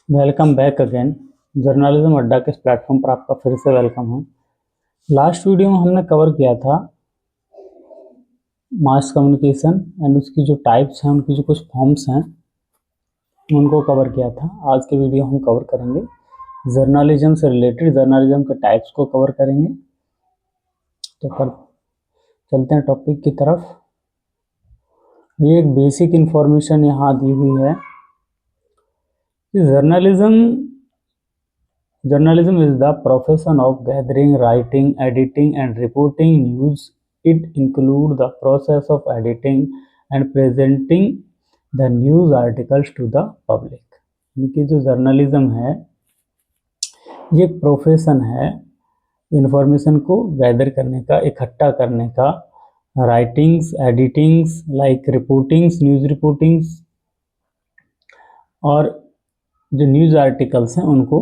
Welcome back again. Journalism अड्डा के इस प्लेटफॉर्म पर आपका फिर से वेलकम है। लास्ट वीडियो में हमने कवर किया था मास कम्युनिकेशन एंड उसकी जो टाइप्स हैं, उनकी जो कुछ फॉर्म्स हैं, उनको कवर किया था। आज के वीडियो हम कवर करेंगे जर्नलिज्म से रिलेटेड, जर्नलिज्म के टाइप्स को कवर करेंगे। तो पर चलते हैं टॉपिक की तरफ। ये एक बेसिक इंफॉर्मेशन यहाँ दी हुई है कि Journalism is the profession of gathering, writing, editing and reporting news. It includes the process of editing and presenting the news articles to the public. यानी कि जो जर्नलिज्म है ये एक प्रोफेशन है इंफॉर्मेशन को गैदर करने का, इकट्ठा करने का, writings, editings like reportings, news reportings और जो न्यूज़ आर्टिकल्स हैं उनको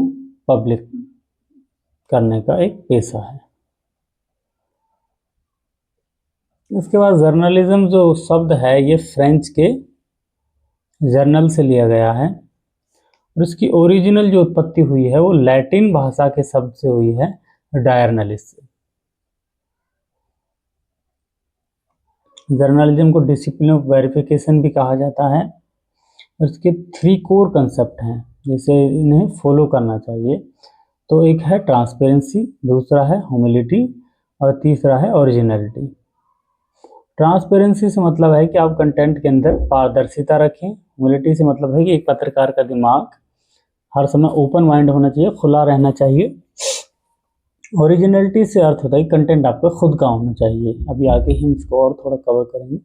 पब्लिक करने का एक पेशा है। इसके बाद जर्नलिज्म जो शब्द है ये फ्रेंच के जर्नल से लिया गया है और इसकी ओरिजिनल जो उत्पत्ति हुई है वो लैटिन भाषा के शब्द से हुई है, डायर्नलिस से। जर्नलिज्म को डिसिप्लिन ऑफ वेरिफिकेशन भी कहा जाता है और इसके 3 कोर कंसेप्ट हैं जिसे इन्हें फॉलो करना चाहिए। तो एक है ट्रांसपेरेंसी, दूसरा है ह्यूमिलिटी और तीसरा है ओरिजिनलिटी। ट्रांसपेरेंसी से मतलब है कि आप कंटेंट के अंदर पारदर्शिता रखें। ह्यूमिलिटी से मतलब है कि एक पत्रकार का दिमाग हर समय ओपन माइंड होना चाहिए, खुला रहना चाहिए। ओरिजिनलिटी से अर्थ होता है कि कंटेंट आपका खुद का होना चाहिए। अभी आगे हम इसको और थोड़ा कवर करेंगे।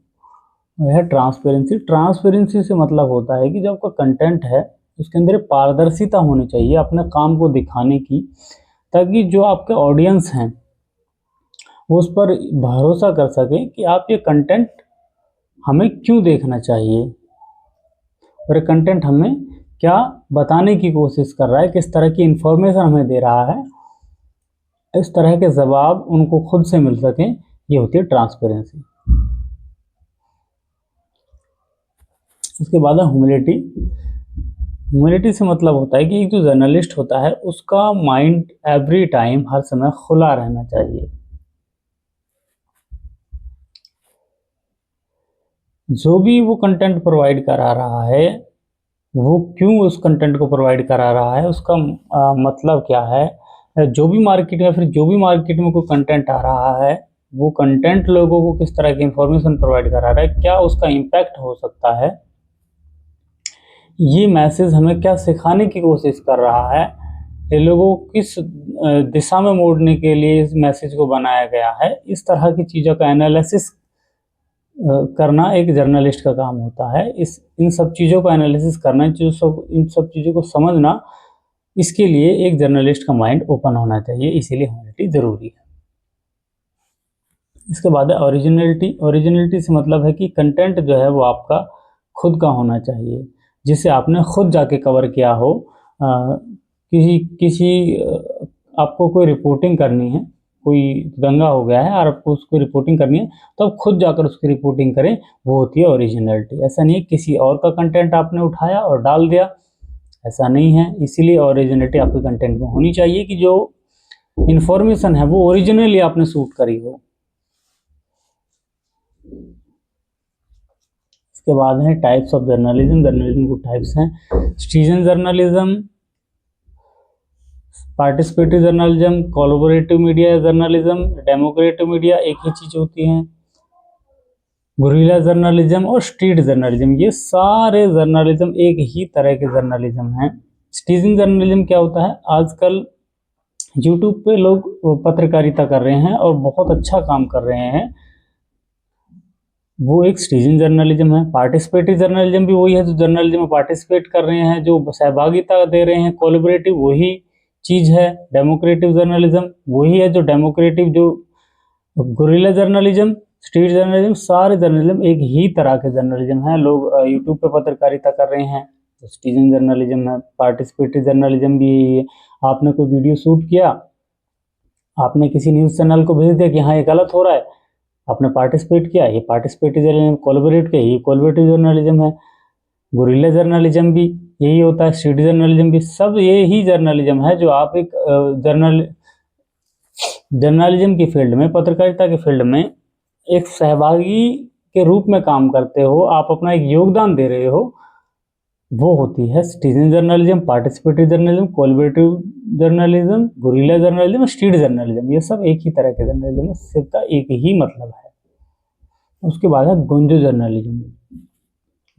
वह है ट्रांसपेरेंसी। ट्रांसपेरेंसी से मतलब होता है कि जो आपका कंटेंट है उसके अंदर पारदर्शिता होनी चाहिए अपने काम को दिखाने की, ताकि जो आपके ऑडियंस हैं वो उस पर भरोसा कर सके कि आप ये कंटेंट हमें क्यों देखना चाहिए और ये कंटेंट हमें क्या बताने की कोशिश कर रहा है, किस तरह की इंफॉर्मेशन हमें दे रहा है। इस तरह के जवाब उनको खुद से मिल सकें, ये होती है ट्रांसपेरेंसी। उसके बाद है ह्यूमिलिटी। ह्यूमिलिटी से मतलब होता है कि एक जो जर्नलिस्ट होता है उसका माइंड एवरी टाइम, हर समय खुला रहना चाहिए। जो भी वो कंटेंट प्रोवाइड करा रहा है वो क्यों उस कंटेंट को प्रोवाइड करा रहा है, उसका मतलब क्या है। जो भी मार्केट में कोई कंटेंट आ रहा है वो कंटेंट लोगों को किस तरह की इंफॉर्मेशन प्रोवाइड करा रहा है, क्या उसका इम्पैक्ट हो सकता है, ये मैसेज हमें क्या सिखाने की कोशिश कर रहा है, ये लोगों को किस दिशा में मोड़ने के लिए इस मैसेज को बनाया गया है। इस तरह की चीज़ों का एनालिसिस करना एक जर्नलिस्ट का काम होता है। इन सब चीज़ों का एनालिसिस करना, इन सब चीज़ों को समझना, इसके लिए एक जर्नलिस्ट का माइंड ओपन होना चाहिए, इसीलिए ह्यूमिलिटी ज़रूरी है। इसके बाद है ओरिजिनलिटी। ओरिजिनलिटी से मतलब है कि कंटेंट जो है वो आपका खुद का होना चाहिए, जिसे आपने खुद जाके कवर किया हो। आपको कोई रिपोर्टिंग करनी है, कोई दंगा हो गया है और आपको उसको रिपोर्टिंग करनी है, तो आप खुद जाकर उसकी रिपोर्टिंग करें, वो होती है ओरिजिनलिटी। ऐसा नहीं है किसी और का कंटेंट आपने उठाया और डाल दिया, ऐसा नहीं है। इसीलिए ओरिजिनलिटी आपके कंटेंट में होनी चाहिए कि जो इन्फॉर्मेशन है वो ओरिजिनली आपने शूट करी हो। इसके बाद है टाइप्स ऑफ जर्नलिज्म। जर्नलिज्म को टाइप्स हैं citizen journalism, participative journalism, collaborative media journalism, democratic media, एक ही चीज होती है, गुरिल्ला जर्नलिज्म और स्ट्रीट जर्नलिज्म। ये सारे जर्नलिज्म एक ही तरह के जर्नलिज्म हैं। सिटीजन जर्नलिज्म क्या होता है, आजकल यूट्यूब पे लोग पत्रकारिता कर रहे हैं और बहुत अच्छा काम कर रहे हैं, वो एक सिटीजन जर्नलिज्म है। पार्टिसिपेटिव जर्नलिज्म भी वही है जो जर्नलिज्म में पार्टिसिपेट कर रहे हैं, जो सहभागिता दे रहे हैं। कोलैबोरेटिव वही चीज है। डेमोक्रेटिव जर्नलिज्म वही है जो डेमोक्रेटिव, जो गुरिल्ला जर्नलिज्म, स्ट्रीट जर्नलिज्म, सारे जर्नलिज्म एक ही तरह के जर्नलिज्म है। लोग यूट्यूब पे पत्रकारिता कर रहे हैं तो सिटीजन जर्नलिज्म है। पार्टिसिपेटिव जर्नलिज्म भी यही है, आपने कोई वीडियो शूट किया, आपने किसी न्यूज़ चैनल को भेज दिया कि हाँ ये गलत हो रहा है, आपने पार्टिसिपेट किया, ये पार्टिसिपेटिव जर्नलिज्म। कोलैबोरेट किया, ये कोलैबोरेटिव जर्नलिज्म है। गुरिल्ला जर्नलिज्म भी यही होता है स्ट्रीट जर्नलिज्म भी। सब यही जर्नलिज्म है जो आप एक जर्नलिज्म की फील्ड में, पत्रकारिता के फील्ड में एक सहभागी के रूप में काम करते हो, आप अपना एक योगदान दे रहे हो, वो होती है citizen journalism, participatory journalism, collaborative journalism, guerrilla journalism, street journalism. ये सब एक ही तरह के जर्नलिज्म, सबका एक ही मतलब है। उसके बाद है गोंजो जर्नलिज्म।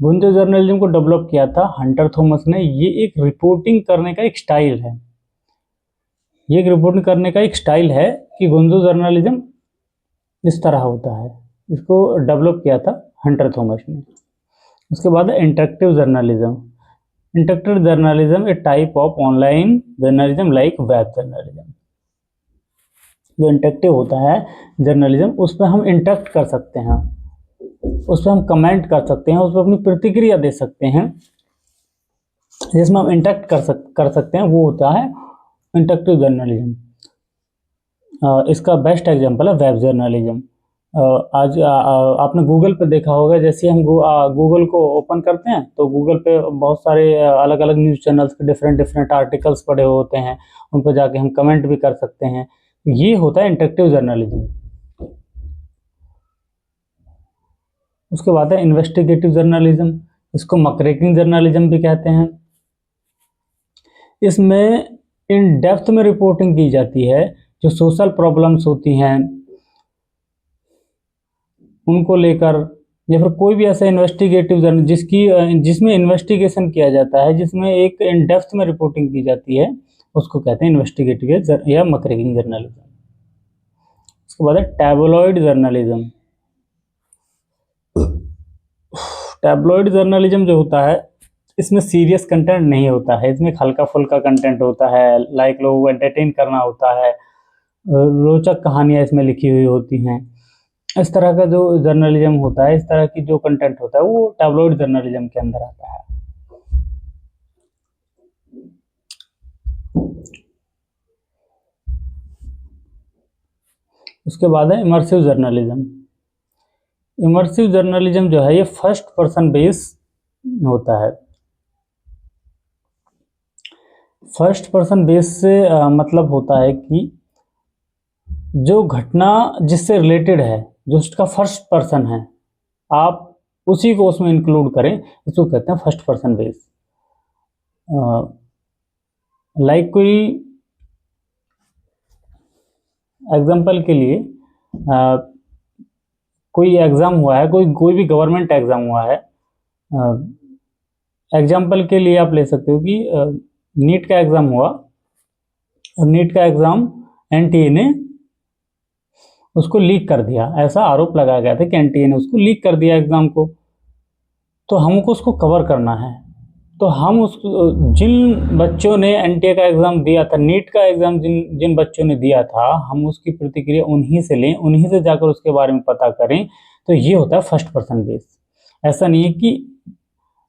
गोंजो जर्नलिज्म को डेवलप किया था हंटर थॉमस ने। ये एक रिपोर्टिंग करने का एक स्टाइल है, ये एक रिपोर्टिंग करने का एक स्टाइल है कि गोंजो जर्नलिज्म इस तरह होता है। इसको डेवलप किया था हंटर थॉमस ने। उसके बाद है interactive journalism. Interactive journalism A type of online journalism like web journalism. जो इंटरेक्टिव होता है जर्नलिज्म, उस पर हम इंटरेक्ट कर सकते हैं, उस पर हम कमेंट कर सकते हैं, उस पर अपनी प्रतिक्रिया दे सकते हैं, जिसमें हम इंटरेक्ट कर सकते हैं, वो होता है इंटरेक्टिव जर्नलिज्म। इसका बेस्ट एग्जांपल है वेब जर्नलिज्म। आज आपने गूगल पे देखा होगा, जैसे हम गूगल को ओपन करते हैं तो गूगल पे बहुत सारे अलग अलग न्यूज़ चैनल्स के डिफरेंट आर्टिकल्स पड़े होते हैं, उन पर जाके हम कमेंट भी कर सकते हैं। ये होता है इंटरेक्टिव जर्नलिज्म। उसके बाद है इन्वेस्टिगेटिव जर्नलिज्म। इसको मकरेकिंग जर्नलिज्म भी कहते हैं। इसमें इन डेप्थ में रिपोर्टिंग की जाती है, जो सोशल प्रॉब्लम्स होती हैं उनको लेकर, या फिर कोई भी ऐसा इन्वेस्टिगेटिव जर्नल जिसमें इन्वेस्टिगेशन किया जाता है, जिसमें एक इन डेप्थ में रिपोर्टिंग की जाती है, उसको कहते हैं इन्वेस्टिगेटिव या मकरेकिंग जर्नलिज्म। उसके बाद है टैबलॉइड जर्नलिज्म। टैबलॉइड जर्नलिज्म जो होता है, इसमें सीरियस कंटेंट नहीं होता है, इसमें हल्का फुल्का कंटेंट होता है, लाइक लोगों को एंटरटेन करना होता है, रोचक कहानियाँ इसमें लिखी हुई होती हैं। इस तरह का जो जर्नलिज्म होता है, इस तरह की जो कंटेंट होता है, वो टैबलॉइड जर्नलिज्म के अंदर आता है। उसके बाद है इमर्सिव जर्नलिज्म। इमर्सिव जर्नलिज्म जो है, ये फर्स्ट पर्सन बेस होता है। फर्स्ट पर्सन बेस से मतलब होता है कि जो घटना जिससे रिलेटेड है, जो उसका फर्स्ट पर्सन है, आप उसी को उसमें इंक्लूड करें, इसको कहते हैं फर्स्ट पर्सन बेस। लाइक कोई एग्जांपल के लिए कोई एग्ज़ाम हुआ है, कोई भी गवर्नमेंट एग्ज़ाम हुआ है। एग्जांपल के लिए आप ले सकते हो कि नीट का एग्ज़ाम हुआ, और नीट का एग्ज़ाम एनटीए ने उसको लीक कर दिया, ऐसा आरोप लगाया गया था कि एनटीए ने उसको लीक कर दिया एग्ज़ाम को। तो हमको उसको कवर करना है, तो हम उस जिन बच्चों ने एनटीए का एग्ज़ाम दिया था, नीट का एग्ज़ाम जिन बच्चों ने दिया था, हम उसकी प्रतिक्रिया उन्हीं से लें, उन्हीं से जाकर उसके बारे में पता करें। तो ये होता है फर्स्ट पर्सन बेस। ऐसा नहीं है कि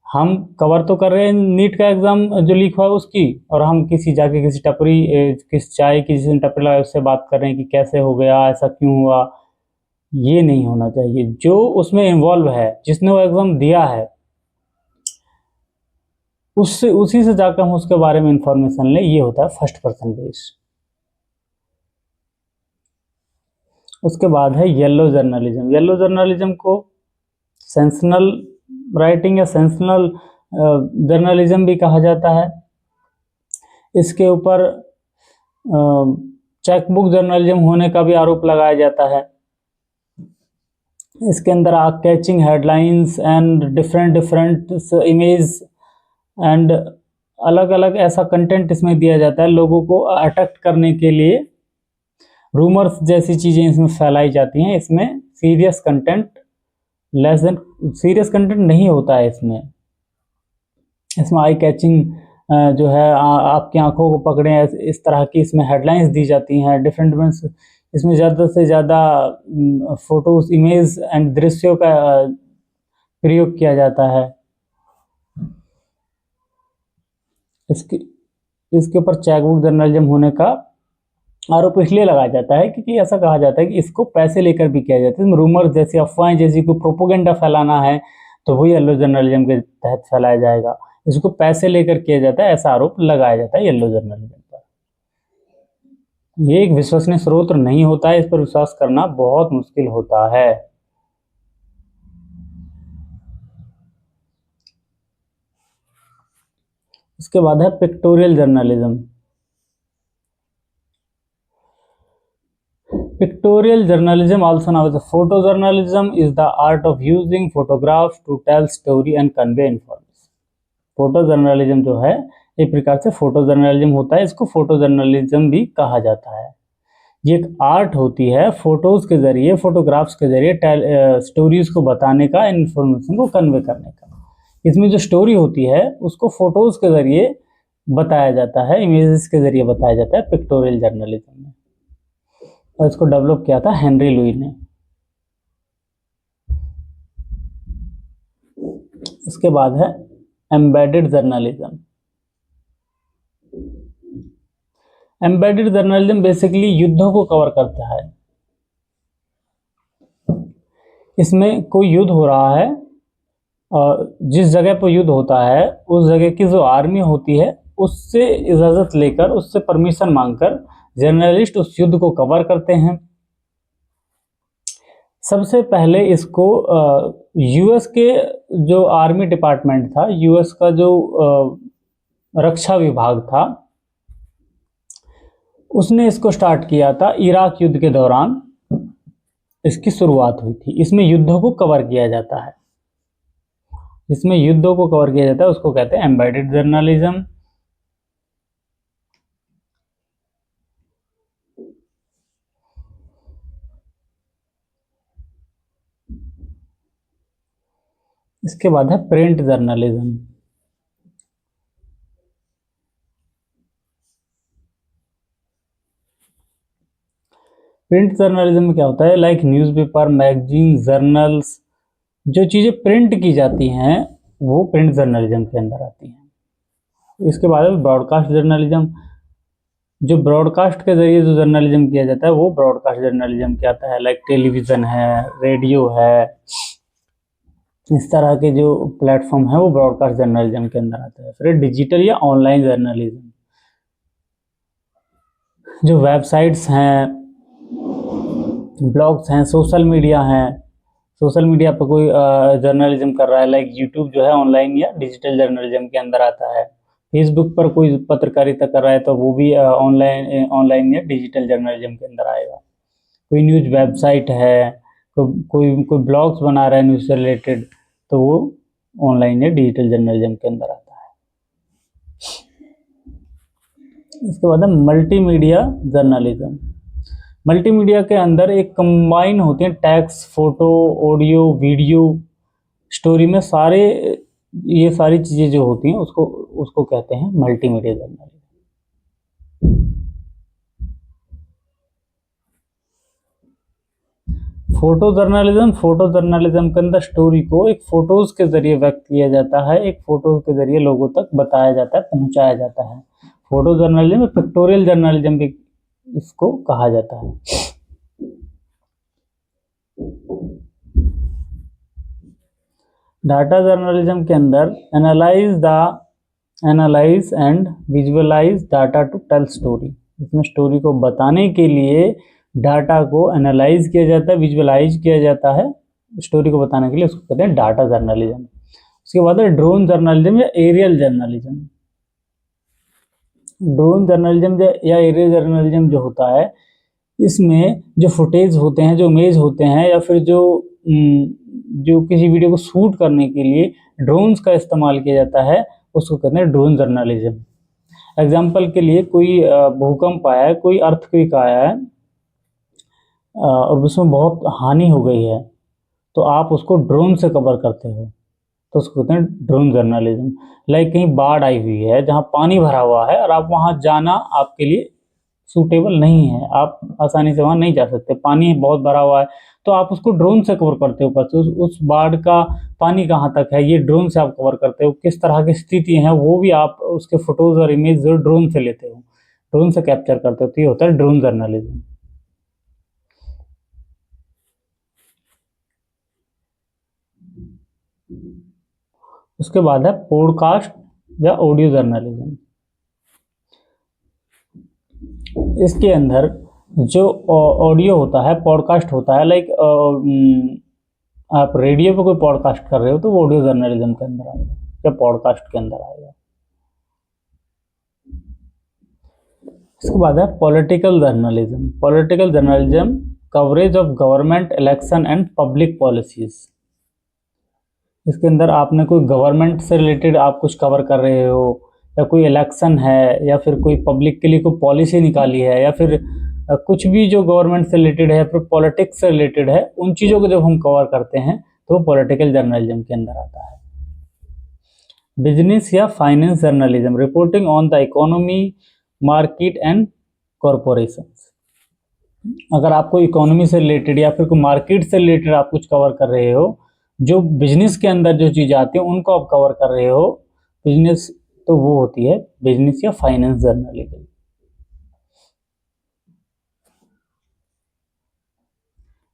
हम कवर तो कर रहे हैं नीट का एग्ज़ाम जो लीक हुआ उसकी, और हम किसी टपरी, किसी चाय की जिसने टपरी लगाई उससे बात कर रहे हैं कि कैसे हो गया, ऐसा क्यों हुआ। ये नहीं होना चाहिए। जो उसमें इन्वॉल्व है, जिसने वो एग्ज़ाम दिया है, उसी से जाकर हम उसके बारे में इंफॉर्मेशन लें। ये होता है फर्स्ट पर्सन बेस। उसके बाद है येलो जर्नलिज्म। येलो जर्नलिज्म को सेंसनल राइटिंग या सेंसनल जर्नलिज्म भी कहा जाता है। इसके ऊपर चेकबुक जर्नलिज्म होने का भी आरोप लगाया जाता है। इसके अंदर catching headlines and different image and अलग अलग ऐसा कंटेंट इसमें दिया जाता है, लोगों को अट्रैक्ट करने के लिए रूमर्स जैसी चीज़ें इसमें फैलाई जाती हैं। इसमें सीरियस कंटेंट नहीं होता है। इसमें आई कैचिंग जो है, आपकी आंखों को पकड़े, इस तरह की इसमें हेडलाइंस दी जाती हैं। डिफरेंट इसमें ज़्यादा से ज़्यादा फोटोज, इमेज एंड दृश्यों का प्रयोग किया जाता है। इसके ऊपर चेकबुक जर्नलिज्म होने का आरोप इसलिए लगाया जाता है क्योंकि ऐसा कहा जाता है कि इसको पैसे लेकर भी किया जाता है। रूमर जैसी, अफवाहें जैसी कोई प्रोपोगेंडा फैलाना है तो वही येलो जर्नलिज्म के तहत फैलाया जाएगा। इसको पैसे लेकर किया जाता है, ऐसा आरोप लगाया जाता है येलो जर्नलिज्म पर। ये एक विश्वसनीय स्रोत नहीं होता है, इस पर विश्वास करना बहुत मुश्किल होता है। इसके बाद है pictorial journalism. Pictorial journalism, also known as photojournalism, is the art of using photographs to tell story and convey information. Photo journalism जो है एक प्रकार से फोटो जर्नलिज्म होता है, इसको फोटो जर्नलिज्म भी कहा जाता है। ये एक आर्ट होती है फोटोज के जरिए, फोटोग्राफ्स के जरिए स्टोरीज को बताने का, इन्फॉर्मेशन को कन्वे करने का। इसमें जो स्टोरी होती है उसको फोटोज के जरिए बताया जाता है, इमेजेस के जरिए बताया जाता है पिक्टोरियल जर्नलिज्म में। और इसको डेवलप किया था हेनरी लुई ने। उसके बाद है embedded journalism. Embedded journalism basically युद्धों को कवर करता है। इसमें कोई युद्ध हो रहा है और जिस जगह पर युद्ध होता है उस जगह की जो आर्मी होती है उससे इजाजत लेकर, उससे परमिशन मांगकर जर्नलिस्ट उस युद्ध को कवर करते हैं। सबसे पहले इसको यूएस के जो आर्मी डिपार्टमेंट था, यूएस का जो रक्षा विभाग था, उसने इसको स्टार्ट किया था। इराक युद्ध के दौरान इसकी शुरुआत हुई थी। इसमें युद्धों को कवर किया जाता है, इसमें युद्धों को कवर किया जाता है, उसको कहते हैं एम्बेडेड जर्नलिज्म। इसके बाद है प्रिंट जर्नलिज्म। प्रिंट जर्नलिज्म में क्या होता है, लाइक न्यूज़पेपर, मैगजीन, जर्नल्स, जो चीज़ें प्रिंट की जाती हैं वो प्रिंट जर्नलिज्म के अंदर आती हैं। इसके बाद है ब्रॉडकास्ट जर्नलिज्म। जो ब्रॉडकास्ट के जरिए जो जर्नलिज्म किया जाता है वो ब्रॉडकास्ट जर्नलिज्म क्या आता है, लाइक टेलीविज़न है, रेडियो है, इस तरह के जो प्लेटफॉर्म है वो ब्रॉडकास्ट जर्नलिज्म के अंदर आता है। फिर डिजिटल या ऑनलाइन जर्नलिज्म, जो वेबसाइट्स हैं, ब्लॉग्स हैं, सोशल मीडिया हैं, सोशल मीडिया पर कोई जर्नलिज्म कर रहा है, लाइक यूट्यूब जो है ऑनलाइन या डिजिटल जर्नलिज्म के अंदर आता है। फेसबुक पर कोई पत्रकारिता कर रहा है तो वो भी ऑनलाइन या डिजिटल जर्नलिज्म के अंदर आएगा। कोई न्यूज़ वेबसाइट है, कोई ब्लॉग्स बना रहा है न्यूज़ से रिलेटेड, तो वो ऑनलाइन या डिजिटल जर्नलिज्म के अंदर आता है। इसके बाद है मल्टीमीडिया जर्नलिज्म। मल्टीमीडिया के अंदर एक कंबाइन होते हैं text, photo, audio, video, story में ये सारी चीज़ें जो होती हैं उसको कहते हैं मल्टीमीडिया जर्नलिज्म। फोटो जर्नलिज्म के अंदर स्टोरी को एक फोटोज के जरिए व्यक्त किया जाता है, एक फोटो के जरिए लोगों तक बताया जाता है, पहुंचाया जाता है। फोटो जर्नलिज्म, पिक्टोरियल जर्नलिज्म भी इसको कहा जाता है। डाटा जर्नलिज्म के अंदर analyse and visualise data to tell story. इसमें स्टोरी को बताने के लिए डाटा को एनालाइज किया जाता है, विजुअलाइज किया जाता है स्टोरी को बताने के लिए, उसको कहते हैं डाटा जर्नलिज्म। उसके बाद है ड्रोन जर्नलिज्म या एरियल जर्नलिज्म। ड्रोन जर्नलिज्म या एरियल जर्नलिज्म जो होता है, इसमें जो फुटेज होते हैं, जो इमेज होते हैं, या फिर जो किसी वीडियो को शूट करने के लिए ड्रोन्स का इस्तेमाल किया जाता है, उसको कहते हैं ड्रोन जर्नलिज्म। एग्जाम्पल के लिए कोई भूकंप आया है, कोई अर्थक्वेक आया है और उसमें बहुत हानि हो गई है, तो आप उसको ड्रोन से कवर करते हो, तो उसको कहते हैं ड्रोन जर्नलिज्म। लाइक कहीं बाढ़ आई हुई है जहाँ पानी भरा हुआ है और आप वहाँ जाना आपके लिए सूटेबल नहीं है, आप आसानी से वहाँ नहीं जा सकते, पानी बहुत भरा हुआ है, तो आप उसको ड्रोन से कवर करते हो। बस उस बाढ़ का पानी कहाँ तक है ये ड्रोन से आप कवर करते हो, किस तरह की स्थिति है वो भी आप उसके फोटोज और इमेज जो ड्रोन से लेते हो, ड्रोन से कैप्चर करते हो, तो ये होता है ड्रोन जर्नलिज्म। उसके बाद है पॉडकास्ट या ऑडियो जर्नलिज्म। इसके अंदर जो ऑडियो होता है, पॉडकास्ट होता है, लाइक आप रेडियो पे कोई पॉडकास्ट कर रहे हो तो वो ऑडियो जर्नलिज्म के अंदर आएगा या पॉडकास्ट के अंदर आएगा। इसके बाद है political journalism. Political journalism coverage of government, election and public policies. इसके अंदर आपने कोई गवर्नमेंट से रिलेटेड आप कुछ कवर कर रहे हो, या कोई इलेक्शन है, या फिर कोई पब्लिक के लिए कोई पॉलिसी निकाली है, या फिर कुछ भी जो गवर्नमेंट से रिलेटेड है, फिर पॉलिटिक्स से रिलेटेड है, उन चीज़ों को जब हम कवर करते हैं तो पॉलिटिकल जर्नलिज्म के अंदर आता है। बिजनेस या finance journalism, reporting on the economy, market and corporations. अगर आपको इकोनॉमी से रिलेटेड या फिर कोई मार्केट से रिलेटेड आप कुछ कवर कर रहे हो, जो बिजनेस के अंदर जो चीज़ें आती हैं उनको आप कवर कर रहे हो, बिजनेस, तो वो होती है बिजनेस या फाइनेंस जर्नलिज्म।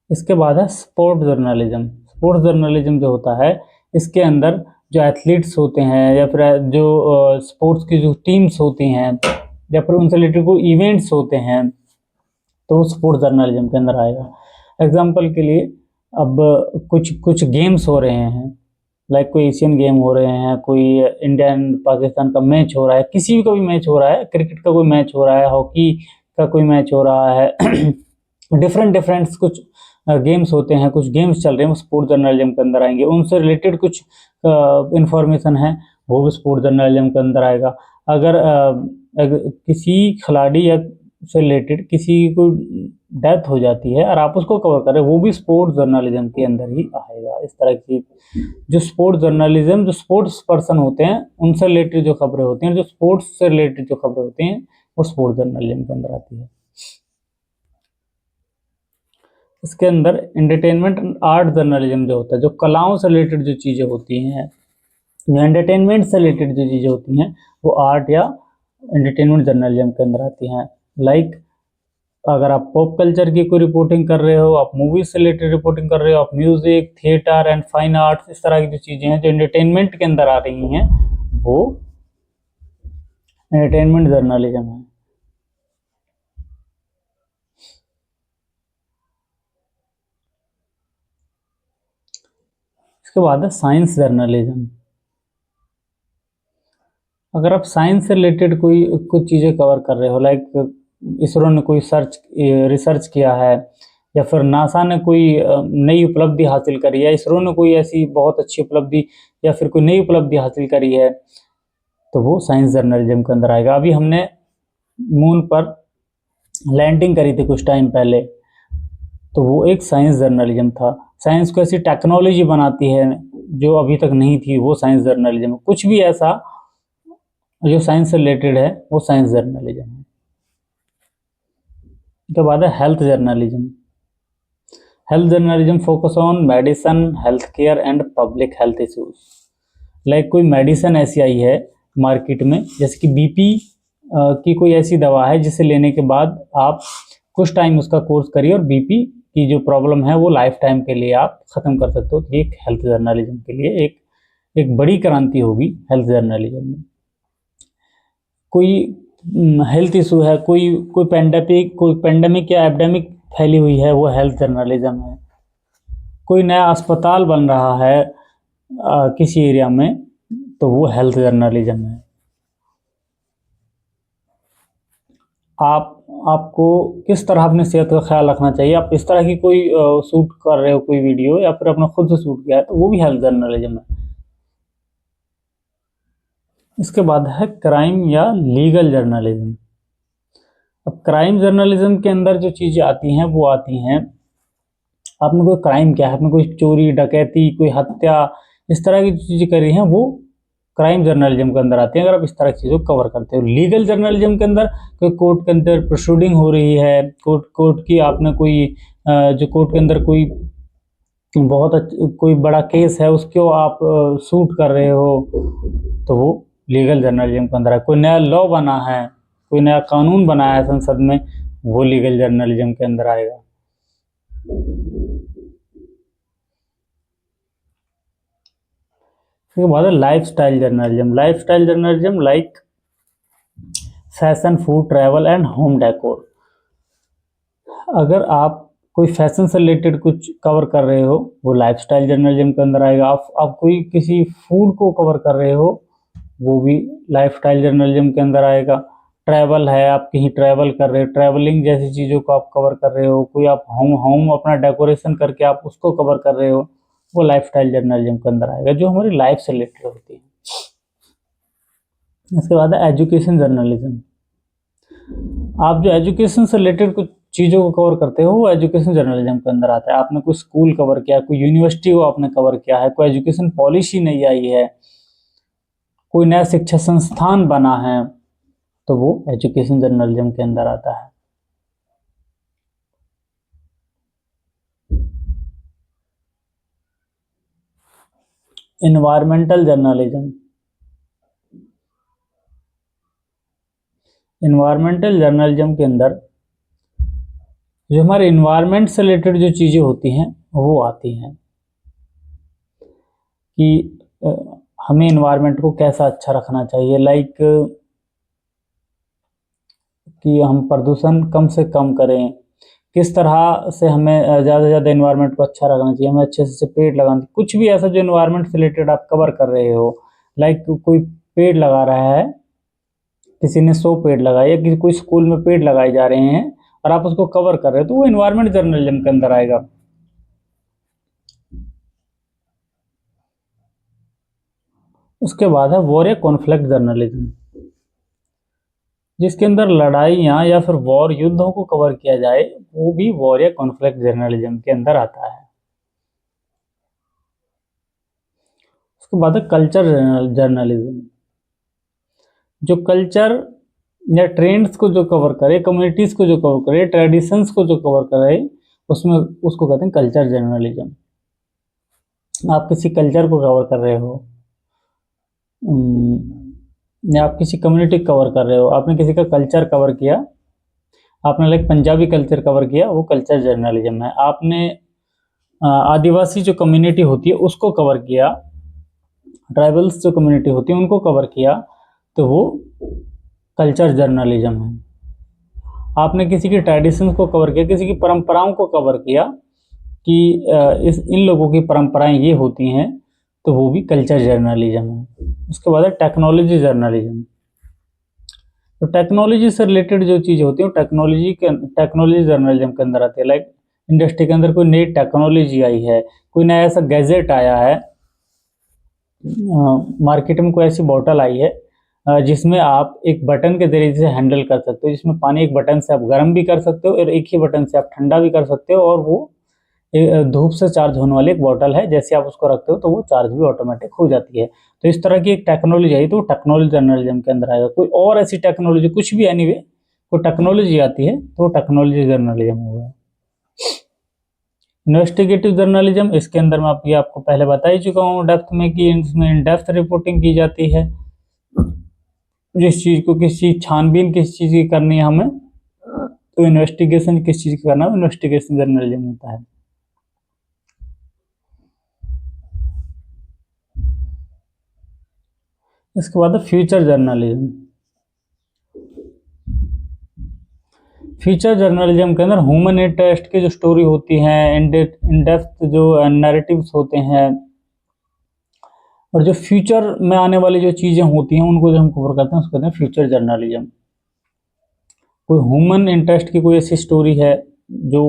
इसके बाद है स्पोर्ट जर्नलिज्म। स्पोर्ट्स जर्नलिज्म जो होता है, इसके अंदर जो एथलीट्स होते हैं या फिर जो स्पोर्ट्स की जो टीम्स होती हैं या फिर उनसे रिलेटेड कोई इवेंट्स होते हैं तो स्पोर्ट्स जर्नलिज्म के अंदर आएगा। एग्जाम्पल के लिए अब कुछ गेम्स हो रहे हैं, लाइक कोई एशियन गेम हो रहे हैं, कोई इंडियन पाकिस्तान का मैच हो रहा है, किसी का भी मैच हो रहा है, क्रिकेट का कोई मैच हो रहा है, हॉकी का कोई मैच हो रहा है, डिफरेंट कुछ गेम्स होते हैं, कुछ गेम्स चल रहे हैं, वो स्पोर्ट जर्नलिज्म के अंदर आएंगे। उनसे रिलेटेड कुछ इंफॉर्मेशन है वो भी स्पोर्ट जर्नलिज्म के अंदर आएगा। अगर किसी खिलाड़ी या से रिलेटेड किसी को डेथ हो जाती है और आप उसको कवर करें, वो भी स्पोर्ट्स जर्नलिज्म के अंदर ही आएगा। इस तरह की जो स्पोर्ट्स जर्नलिज्म, जो स्पोर्ट्स पर्सन होते हैं उनसे रिलेटेड जो खबरें होती हैं, जो स्पोर्ट्स से रिलेटेड जो खबरें होती हैं, वो स्पोर्ट्स जर्नलिज्म के अंदर आती है। इसके अंदर एंटरटेनमेंट एंड आर्ट जर्नलिज्म जो होता है, जो कलाओं से रिलेटेड जो चीज़ें होती हैं, जो एंटरटेनमेंट से रिलेटेड जो चीज़ें होती हैं, वो आर्ट या एंटरटेनमेंट जर्नलिज्म के अंदर आती हैं। लाइक अगर आप पॉप कल्चर की कोई रिपोर्टिंग कर रहे हो, आप मूवीज से रिलेटेड रिपोर्टिंग कर रहे हो, आप music, theatre and fine arts, इस तरह की जो चीज़ें हैं जो एंटरटेनमेंट के अंदर आ रही हैं, वो एंटरटेनमेंट जर्नलिज्म है। इसके बाद है साइंस जर्नलिज्म। अगर आप साइंस से रिलेटेड कोई कुछ चीज़ें कवर कर रहे हो, लाइक इसरो ने कोई रिसर्च किया है, या फिर नासा ने कोई नई उपलब्धि हासिल करी है, इसरो ने कोई ऐसी बहुत अच्छी उपलब्धि या फिर कोई नई उपलब्धि हासिल करी है, तो वो साइंस जर्नलिज्म के अंदर आएगा। अभी हमने मून पर लैंडिंग करी थी कुछ टाइम पहले, तो वो एक साइंस जर्नलिज्म था। साइंस को ऐसी टेक्नोलॉजी बनाती है जो अभी तक नहीं थी, वो साइंस जर्नलिज्म। कुछ भी ऐसा जो साइंस से रिलेटेड है वो साइंस जर्नलिज्म है। उसके बाद है health journalism. Health journalism focus on medicine, health care and public health issues. Like कोई मेडिसिन ऐसी आई है मार्केट में, जैसे कि बीपी की कोई ऐसी दवा है जिसे लेने के बाद आप कुछ टाइम उसका कोर्स करिए और बीपी की जो प्रॉब्लम है वो लाइफ टाइम के लिए आप ख़त्म कर सकते हो। तो ये एक हेल्थ जर्नलिज्म के लिए एक बड़ी क्रांति होगी हेल्थ जर्नलिज्म में। कोई हेल्थ इशू है, कोई पेंडेमिक या एपिडेमिक फैली हुई है, वो हेल्थ जर्नलिज्म है। कोई नया अस्पताल बन रहा है किसी एरिया में, तो वो हेल्थ जर्नलिज्म है। आपको किस तरह अपनी सेहत का ख्याल रखना चाहिए, आप इस तरह की कोई शूट कर रहे हो कोई वीडियो, या फिर अपने खुद से शूट किया है, तो वो भी हेल्थ जर्नलिज्म है। इसके बाद है क्राइम या लीगल जर्नलिज्म। अब क्राइम जर्नलिज्म के अंदर जो चीज़ें आती हैं वो आती हैं, आपने कोई क्राइम किया है, आपने कोई चोरी, डकैती, कोई हत्या, इस तरह की चीज़ें करी हैं, वो क्राइम जर्नलिज्म के अंदर आती हैं। अगर आप इस तरह की चीज़ों को कवर करते हो। लीगल जर्नलिज्म के अंदर कोई कोर्ट के अंदर प्रोसीडिंग हो रही है, कोर्ट की आपने कोई जो कोर्ट के अंदर कोई कोई बड़ा केस है उसको आप शूट कर रहे हो, तो वो लीगल जर्नलिज्म के अंदर है। कोई नया लॉ बना है, कोई नया कानून बना है संसद में, वो लीगल जर्नलिज्म के अंदर आएगा। उसके बाद है life style journalism. Life style journalism like fashion, food, travel and home decor. अगर आप कोई फैशन से रिलेटेड कुछ कवर कर रहे हो वो लाइफ स्टाइल जर्नलिज्म के अंदर आएगा। आप कोई किसी फूड को कवर कर रहे हो वो भी लाइफ स्टाइल जर्नलिज्म के अंदर आएगा। ट्रैवल है, आप कहीं ट्रैवल कर रहे हो, ट्रैवलिंग जैसी चीज़ों को आप कवर कर रहे हो, कोई आप होम होम अपना डेकोरेशन करके आप उसको कवर कर रहे हो, वो लाइफ स्टाइल जर्नलिज्म के अंदर आएगा, जो हमारी लाइफ से रिलेटेड होती है। इसके बाद है एजुकेशन जर्नलिज्म। आप जो एजुकेशन से रिलेटेड कुछ चीज़ों को कवर करते हो वो एजुकेशन जर्नलिज्म के अंदर आता है। आपने कोई स्कूल कवर किया, कोई यूनिवर्सिटी को आपने कवर किया है, कोई एजुकेशन पॉलिसी नई आई है, कोई नया शिक्षा संस्थान बना है, तो वो एजुकेशन जर्नलिज्म के अंदर आता है। Environmental journalism. एनवायरमेंटल जर्नलिज्म के अंदर जो हमारे इन्वायरमेंट से रिलेटेड जो चीज़ें होती हैं वो आती हैं कि हमें इन्वायरमेंट को कैसा अच्छा रखना चाहिए, लाइक कि हम प्रदूषण कम से कम करें, किस तरह से हमें ज़्यादा से ज़्यादा इन्वायरमेंट को अच्छा रखना चाहिए, हमें अच्छे से पेड़ लगाना चाहिए, कुछ भी ऐसा जो इन्वायरमेंट से रिलेटेड आप कवर कर रहे हो। लाइक कोई पेड़ लगा रहा है, किसी ने 100 पेड़ लगाए या किसी कोई स्कूल में पेड़ लगाए जा रहे हैं और आप उसको कवर कर रहे हो, तो वो इन्वायरमेंट जर्नलिज्म के अंदर आएगा। उसके बाद है वॉर या कॉन्फ्लिक्ट जर्नलिज्म, जिसके अंदर लड़ाइयाँ या फिर वॉर, युद्धों को कवर किया जाए, वो भी वॉर या कॉन्फ्लिक्ट जर्नलिज्म के अंदर आता है। उसके बाद है कल्चर जर्नलिज्म, जो कल्चर या ट्रेंड्स को जो कवर करे, कम्युनिटीज़ को जो कवर करे, ट्रेडिशंस को जो कवर करे, उसमें उसको कहते हैं कल्चर जर्नलिज्म। आप किसी कल्चर को कवर कर रहे हो या आप किसी कम्युनिटी कवर कर रहे हो, आपने किसी का कल्चर कवर किया, आपने लाइक पंजाबी कल्चर कवर किया, वो कल्चर जर्नलिज्म है। आपने आदिवासी जो कम्युनिटी होती है उसको कवर किया, ट्राइबल्स जो कम्युनिटी होती है उनको कवर किया, तो वो कल्चर जर्नलिज्म है। आपने किसी की ट्रेडिशंस को कवर किया, किसी की परंपराओं को कवर किया कि इन लोगों की परंपराएं ये होती हैं, तो वो भी कल्चर जर्नलिज्म है। उसके बाद है टेक्नोलॉजी जर्नलिज्म। तो टेक्नोलॉजी से रिलेटेड जो चीज़ होती है टेक्नोलॉजी जर्नलिज्म के अंदर आती है। लाइक इंडस्ट्री के अंदर कोई नई टेक्नोलॉजी आई है, कोई नया ऐसा गैजेट आया है, मार्केट में कोई ऐसी बॉटल आई है जिसमें आप एक बटन के जरिए से हैंडल कर सकते हो, जिसमें पानी एक बटन से आप गर्म भी कर सकते हो और एक ही बटन से आप ठंडा भी कर सकते हो, और वो धूप से चार्ज होने वाली एक बॉटल है, जैसे आप उसको रखते हो तो वो चार्ज भी ऑटोमेटिक हो जाती है। तो इस तरह की एक टेक्नोलॉजी आई तो टेक्नोलॉजी जर्नलिज्म के अंदर आएगा। कोई और ऐसी टेक्नोलॉजी, कुछ भी एनीवे कोई टेक्नोलॉजी आती है तो टेक्नोलॉजी जर्नलिज्म होगा। इन्वेस्टिगेटिव जर्नलिज्म, इसके अंदर मैं आपको पहले बता ही चुका हूँ डेप्थ में कि इसमें इन डेप्थ रिपोर्टिंग की जाती है। जिस चीज़ को किसी छानबीन किस चीज़ की करनी है हमें, तो इन्वेस्टिगेशन किस चीज़ का करना है, इन्वेस्टिगेशन जर्नलिज्म होता है। इसके बाद फ्यूचर जर्नलिज्म। फ्यूचर जर्नलिज्म के अंदर ह्यूमन इंटरेस्ट की जो स्टोरी होती है, इन डेप्थ जो नैरेटिव्स होते हैं, और जो फ्यूचर में आने वाली जो चीज़ें होती हैं उनको जो हम कवर करते हैं उसको कहते हैं फ्यूचर जर्नलिज्म। कोई ह्यूमन इंटरेस्ट की कोई ऐसी स्टोरी है जो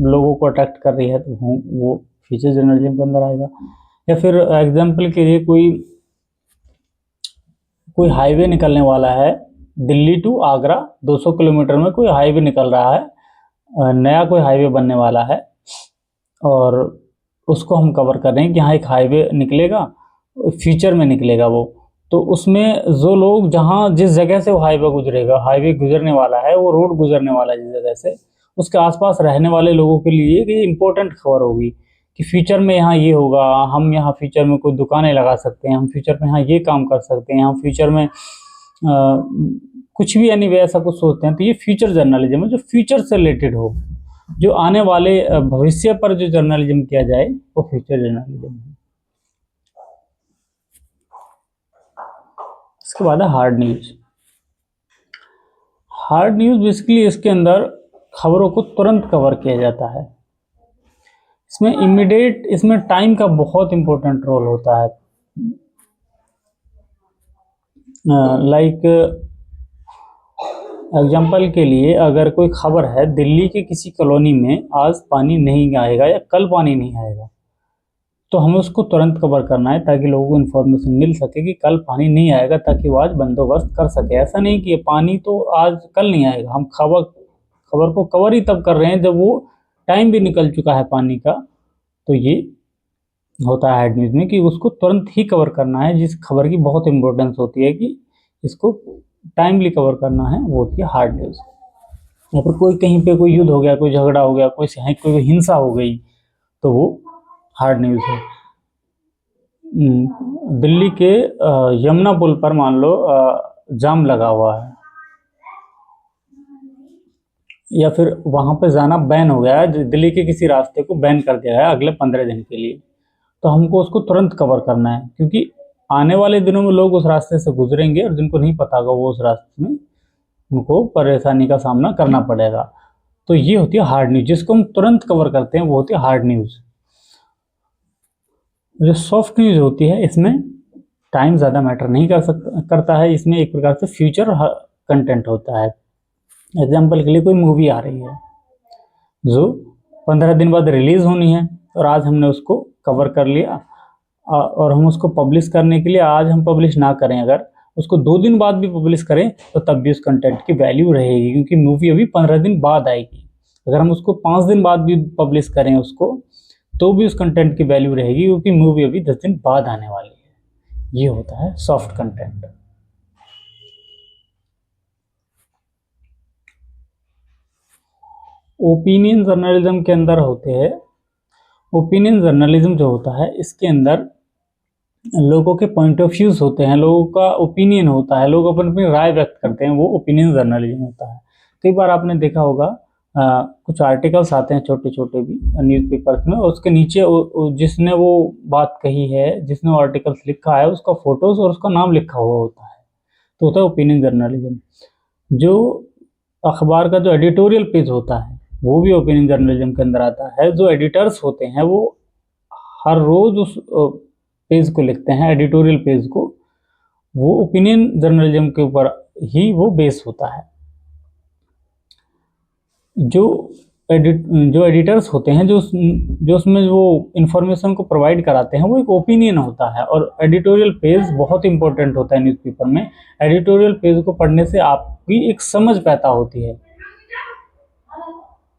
लोगों को अट्रैक्ट कर रही है, तो वो फ्यूचर जर्नलिज्म के अंदर आएगा। या फिर एग्जाम्पल के लिए कोई हाईवे निकलने वाला है, दिल्ली टू आगरा 200 किलोमीटर में कोई हाईवे निकल रहा है, नया कोई हाईवे बनने वाला है, और उसको हम कवर कर रहे हैं कि हाँ एक हाईवे निकलेगा, फ्यूचर में निकलेगा वो। तो उसमें जो लोग जहाँ जिस जगह से वो हाईवे गुजरने वाला है, वो रोड गुजरने वाला है जिस जगह से, उसके आसपास रहने वाले लोगों के लिए ये इंपॉर्टेंट खबर होगी कि फ्यूचर में यहाँ ये होगा, हम यहाँ फ्यूचर में कोई दुकानें लगा सकते हैं, हम फ्यूचर में यहाँ ये काम कर सकते हैं, हम फ्यूचर में कुछ भी एनीवे ऐसा कुछ सोचते हैं। तो ये फ्यूचर जर्नलिज्म है, जो फ्यूचर से रिलेटेड हो, जो आने वाले भविष्य पर जो जर्नलिज्म किया जाए वो फ्यूचर जर्नलिज्म है। इसके बाद है hard news. Hard news basically इसके अंदर खबरों को तुरंत कवर किया जाता है। इसमें इमीडिएट, इसमें टाइम का बहुत इंपॉर्टेंट रोल होता है। लाइक एग्जाम्पल के लिए, अगर कोई खबर है दिल्ली की किसी कॉलोनी में आज पानी नहीं आएगा या कल पानी नहीं आएगा, तो हमें उसको तुरंत कवर करना है ताकि लोगों को इन्फॉर्मेशन मिल सके कि कल पानी नहीं आएगा, ताकि वो आज बंदोबस्त कर सके। ऐसा नहीं कि पानी तो आज कल नहीं आएगा, हम खबर को कवर ही तब कर रहे हैं जब वो टाइम भी निकल चुका है पानी का। तो ये होता है हेड न्यूज़ में कि उसको तुरंत ही कवर करना है। जिस खबर की बहुत इंपॉर्टेंस होती है कि इसको टाइमली कवर करना है, वो होती है हार्ड न्यूज़। या फिर कोई कहीं पे कोई युद्ध हो गया, कोई झगड़ा हो गया, कोई हिंसा हो गई, तो वो हार्ड न्यूज़ है। दिल्ली के यमुना पुल पर मान लो जाम लगा हुआ है, या फिर वहाँ पे जाना बैन हो गया है, दिल्ली के किसी रास्ते को बैन कर दिया है अगले 15 दिन के लिए, तो हमको उसको तुरंत कवर करना है, क्योंकि आने वाले दिनों में लोग उस रास्ते से गुजरेंगे और जिनको नहीं पता होगा वो उस रास्ते में उनको परेशानी का सामना करना पड़ेगा। तो ये होती है हार्ड न्यूज़, जिसको हम तुरंत कवर करते हैं, वो होती है हार्ड न्यूज़। जो सॉफ्ट न्यूज़ होती है, इसमें टाइम ज़्यादा मैटर नहीं करता है। इसमें एक प्रकार से फ्यूचर कंटेंट होता है। एग्जाम्पल के लिए कोई मूवी आ रही है जो 15 दिन बाद रिलीज़ होनी है, और आज हमने उसको कवर कर लिया, और हम उसको पब्लिश करने के लिए आज हम पब्लिश ना करें, अगर उसको 2 दिन बाद भी पब्लिश करें तो तब भी उस कंटेंट की वैल्यू रहेगी, क्योंकि मूवी अभी 15 दिन बाद आएगी। अगर हम उसको 5 दिन बाद भी पब्लिश करें उसको, तो भी उस कंटेंट की वैल्यू रहेगी, क्योंकि मूवी अभी 10 दिन बाद आने वाली है। ये होता है सॉफ्ट कंटेंट। ओपिनियन जर्नलिज्म के अंदर होते हैं, ओपिनियन जर्नलिज्म जो होता है इसके अंदर लोगों के पॉइंट ऑफ व्यूज होते हैं, लोगों का ओपिनियन होता है, लोग अपनी अपनी राय व्यक्त करते हैं, वो ओपिनियन जर्नलिज्म होता है। कई बार आपने देखा होगा कुछ आर्टिकल्स आते हैं छोटे छोटे भी न्यूज़पेपर्स में, और उसके नीचे जिसने वो बात कही है, जिसने वो आर्टिकल्स लिखा है, उसका फोटोज और उसका नाम लिखा हुआ होता है, तो होता है ओपिनियन जर्नलिज्म। जो अखबार का जो एडिटोरियल पेज होता है वो भी ओपिनियन जर्नलिज्म के अंदर आता है। जो एडिटर्स होते हैं वो हर रोज उस पेज को लिखते हैं, एडिटोरियल पेज को, वो ओपिनियन जर्नलिज्म के ऊपर ही वो बेस होता है। जो एडिटर्स होते हैं, जो उसमें वो इंफॉर्मेशन को प्रोवाइड कराते हैं, वो एक ओपिनियन होता है। और एडिटोरियल पेज बहुत इंपॉर्टेंट होता है न्यूज़पेपर में। एडिटोरियल पेज को पढ़ने से आपकी एक समझ पैदा होती है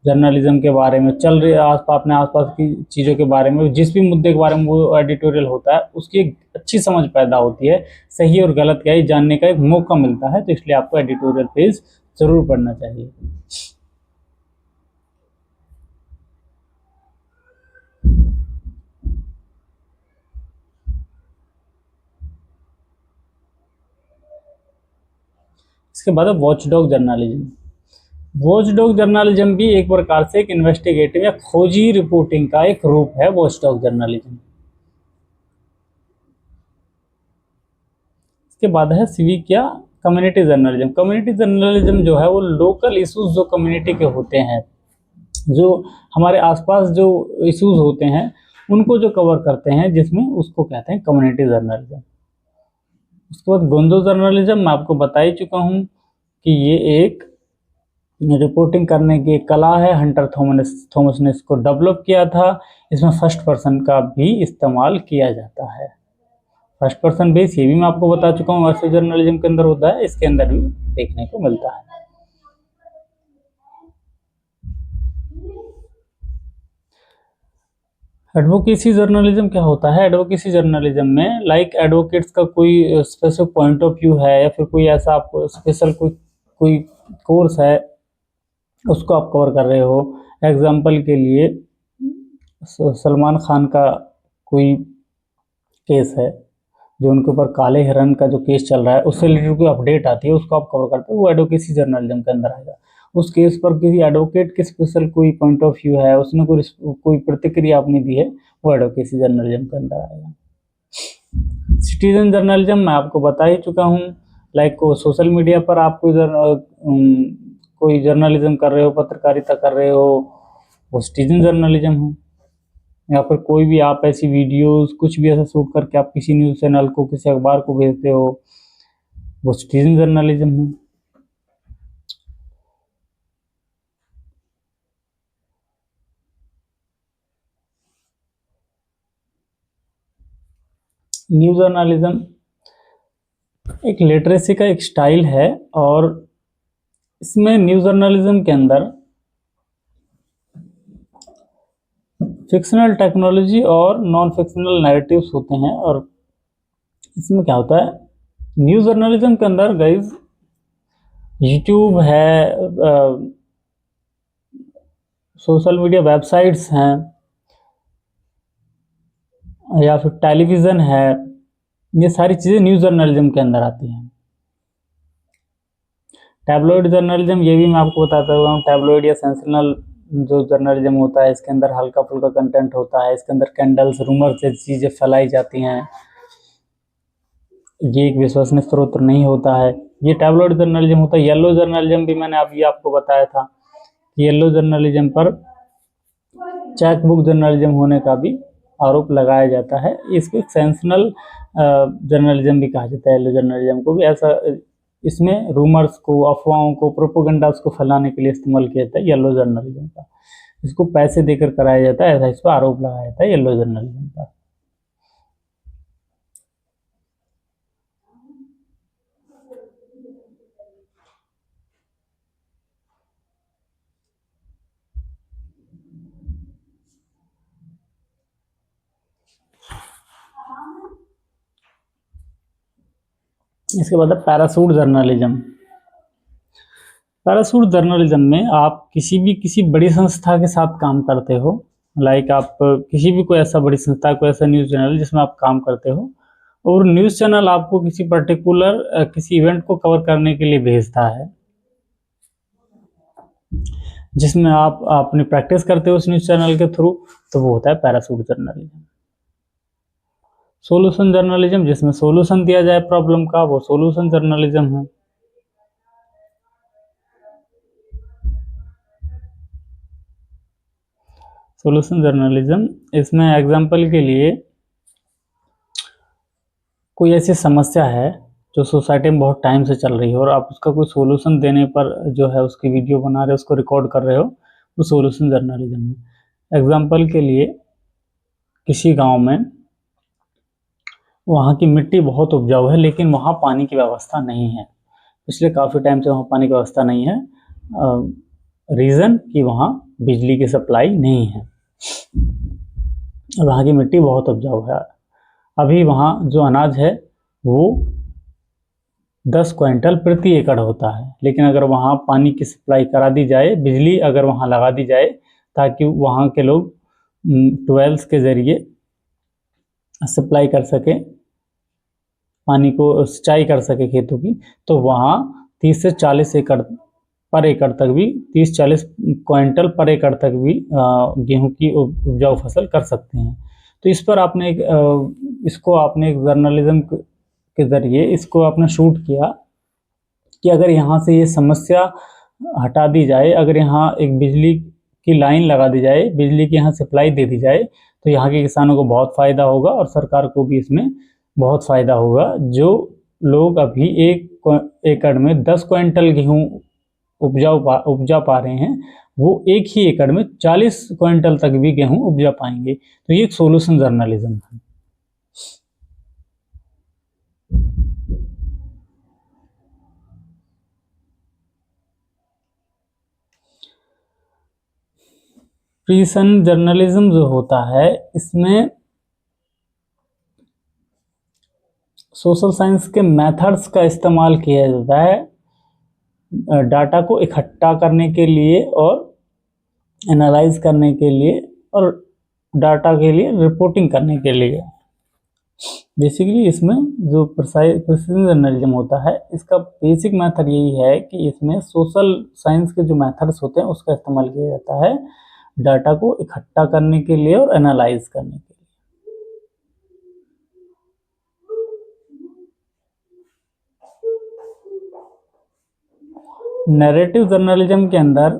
जर्नलिज्म के बारे में, चल रही अपने आसपास की चीज़ों के बारे में, जिस भी मुद्दे के बारे में वो एडिटोरियल होता है, उसकी एक अच्छी समझ पैदा होती है। सही और गलत क्या है जानने का एक मौका मिलता है। तो इसलिए आपको एडिटोरियल पेज जरूर पढ़ना चाहिए। इसके बाद है वॉचडॉग जर्नलिज्म। वॉचडॉग जर्नलिज्म भी एक प्रकार से एक इन्वेस्टिगेटिव या खोजी रिपोर्टिंग का एक रूप है, वॉचडॉग जर्नलिज्म। इसके बाद है सिविक या कम्युनिटी जर्नलिज्म। कम्युनिटी जर्नलिज्म जो है वो लोकल इश्यूज जो कम्युनिटी के होते हैं, जो हमारे आसपास जो इश्यूज होते हैं, उनको जो कवर करते हैं, जिसमें उसको कहते हैं कम्युनिटी जर्नलिज्म। उसके बाद गोंदो जर्नलिज्म, मैं आपको बता ही चुका हूँ कि ये एक रिपोर्टिंग करने की कला है। हंटर थॉमस ने इसको डेवलप किया था। इसमें फर्स्ट पर्सन का भी इस्तेमाल किया जाता है। फर्स्ट पर्सन बेस ये भी मैं आपको बता चुका हूँ, वैसे जर्नलिज्म के अंदर होता है, इसके अंदर भी देखने को मिलता है। एडवोकेसी जर्नलिज्म क्या होता है? एडवोकेसी जर्नलिज्म में लाइक एडवोकेट्स का कोई स्पेसिफिक पॉइंट ऑफ व्यू है, या फिर कोई ऐसा आप स्पेशल कोई कोर्स है, उसको आप कवर कर रहे हो। एग्जाम्पल के लिए सलमान खान का कोई केस है, जो उनके ऊपर काले हिरण का जो केस चल रहा है, उससे रिलेटेड कोई अपडेट आती है, उसको आप कवर करते हो, वो एडवोकेसी जर्नलिज्म के अंदर आएगा। उस केस पर किसी एडवोकेट की स्पेशल कोई पॉइंट ऑफ व्यू है, उसने कोई प्रतिक्रिया अपनी दी है, वो एडवोकेसी जर्नलिज्म के अंदर आएगा। सिटीजन जर्नलिज्म मैं आपको बता ही चुका हूँ। लाइक को सोशल मीडिया पर आप कोई जर्नलिज्म कर रहे हो, पत्रकारिता कर रहे हो, वो सिटीजन जर्नलिज्म है। या फिर कोई भी आप ऐसी वीडियोस कुछ भी ऐसा शूट करके आप किसी न्यूज़ चैनल को, किसी अखबार को भेजते हो, वो सिटीजन जर्नलिज्म है। न्यूज़ जर्नलिज्म एक लिटरेसी का एक स्टाइल है, और इसमें न्यूज़ जर्नलिज्म के अंदर फिक्शनल टेक्नोलॉजी और नॉन फिक्शनल नैरेटिव्स होते हैं। और इसमें क्या होता है, न्यूज़ जर्नलिज्म के अंदर गाइज यूट्यूब है, सोशल मीडिया वेबसाइट्स हैं, या फिर टेलीविज़न है, ये सारी चीज़ें न्यूज़ जर्नलिज्म के अंदर आती हैं। टैबलॉइड जर्नलिज्म, ये भी मैं आपको बताता हूँ, टैबलॉइड या सेंसेशनल जो जर्नलिज्म होता है, इसके अंदर हल्का फुल्का कंटेंट होता है, इसके अंदर कैंडल्स, रूमर जैसी चीज़ें फैलाई जाती हैं, ये एक विश्वसनीय स्रोत नहीं होता है, ये टैबलॉइड जर्नलिज्म होता है। येलो जर्नलिज्म भी मैंने अभी आपको बताया था कि येलो जर्नलिज्म पर चेक बुक जर्नलिज्म होने का भी आरोप लगाया जाता है। इसको सेंसेशनल जर्नलिज्म भी कहा जाता है, येलो जर्नलिज्म को भी। ऐसा इसमें रूमर्स को, अफवाहों को, प्रोपोगंडास को फैलाने के लिए इस्तेमाल किया जाता है येलो जर्नलिज्म का। इसको पैसे देकर कराया जाता है, ऐसा इस पर आरोप लगाया जाता है येलो जर्नलिज्म पर। इसके बाद है पैराशूट जर्नलिज्म। पैराशूट जर्नलिज्म में आप किसी बड़ी संस्था के साथ काम करते हो, लाइक आप किसी भी कोई ऐसा बड़ी संस्था, कोई ऐसा न्यूज़ चैनल जिसमें आप काम करते हो, और न्यूज़ चैनल आपको किसी पर्टिकुलर किसी इवेंट को कवर करने के लिए भेजता है, जिसमें आप अपनी प्रैक्टिस करते हो उस न्यूज़ चैनल के थ्रू, तो वो होता है पैराशूट जर्नलिज्म। सोल्यूशन जर्नलिज्म, जिसमें सोल्यूशन दिया जाए प्रॉब्लम का, वो सोल्यूशन जर्नलिज्म है। सोल्यूशन जर्नलिज्म, इसमें एग्जांपल के लिए कोई ऐसी समस्या है जो सोसाइटी में बहुत टाइम से चल रही है, और आप उसका कोई सोल्यूशन देने पर जो है उसकी वीडियो बना रहे हो, उसको रिकॉर्ड कर रहे हो, वो सोल्यूशन जर्नलिज्म है। एग्जांपल के लिए किसी गांव में वहाँ की मिट्टी बहुत उपजाऊ है, लेकिन वहाँ पानी की व्यवस्था नहीं है, पिछले काफ़ी टाइम से वहाँ पानी की व्यवस्था नहीं है। रीज़न कि वहाँ बिजली की सप्लाई नहीं है, और वहाँ की मिट्टी बहुत उपजाऊ है। अभी वहाँ जो अनाज है वो 10 क्विंटल प्रति एकड़ होता है, लेकिन अगर वहाँ पानी की सप्लाई करा दी जाए, बिजली अगर वहाँ लगा दी जाए, ताकि वहाँ के लोग ट्वेल्स के ज़रिए सप्लाई कर सकें, पानी को सिंचाई कर सके खेतों की, तो वहाँ 30 से 40 एकड़ पर एकड़ तक भी, 30-40 क्विंटल पर एकड़ तक भी गेहूं की उपजाऊ फसल कर सकते हैं। तो इस पर आपने इसको आपने एक जर्नलिज्म के ज़रिए इसको आपने शूट किया कि अगर यहाँ से ये समस्या हटा दी जाए, अगर यहाँ एक बिजली की लाइन लगा दी जाए, बिजली की यहाँ सप्लाई दे दी जाए, तो यहाँ के किसानों को बहुत फ़ायदा होगा, और सरकार को भी इसमें बहुत फ़ायदा होगा। जो लोग अभी 1 एकड़ में 10 क्विंटल गेहूँ उपजा पा रहे हैं, वो एक ही एकड़ में 40 क्विंटल तक भी गेहूं उपजा पाएंगे। तो ये एक सोल्यूशन जर्नलिज्म है। प्रिसिजन जर्नलिज्म जो होता है, इसमें सोशल साइंस के मेथड्स का इस्तेमाल किया जाता है डाटा को इकट्ठा करने के लिए, और एनालाइज करने के लिए, और डाटा के लिए रिपोर्टिंग करने के लिए। बेसिकली इसमें जो प्रिसिजन जर्नलिज्म होता है, इसका बेसिक मेथड यही है कि इसमें सोशल साइंस के जो मेथड्स होते हैं उसका इस्तेमाल किया जाता है डाटा को इकट्ठा करने के लिए और एनालाइज करने के लिए। नैरेटिव जर्नलिज्म के अंदर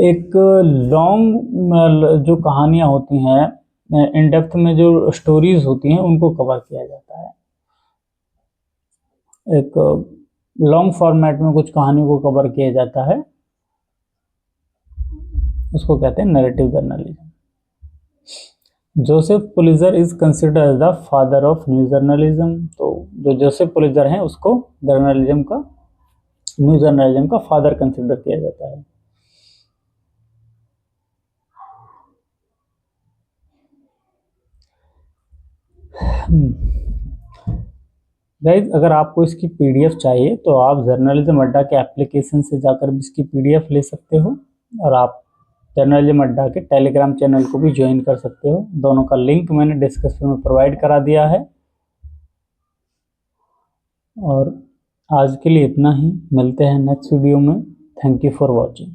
एक लॉन्ग जो कहानियाँ होती हैं, इन डेप्थ में जो स्टोरीज होती हैं, उनको कवर किया जाता है। एक लॉन्ग फॉर्मेट में कुछ कहानियों को कवर किया जाता है, उसको कहते हैं narrative journalism. Joseph Pulitzer is considered as the father of new journalism. तो जो जोसेफ पुलिजर हैं उसको न्यू जर्नलिज्म का फादर कंसिडर किया जाता है। गाइज, अगर आपको इसकी पीडीएफ चाहिए तो आप जर्नलिज्म अड्डा के एप्लीकेशन से जाकर भी इसकी पीडीएफ ले सकते हो, और आप जर्नलिज्म अड्डा के टेलीग्राम चैनल को भी ज्वाइन कर सकते हो। दोनों का लिंक मैंने डिस्क्रिप्शन में प्रोवाइड करा दिया है। और आज के लिए इतना ही, मिलते हैं नेक्स्ट वीडियो में। Thank you for watching.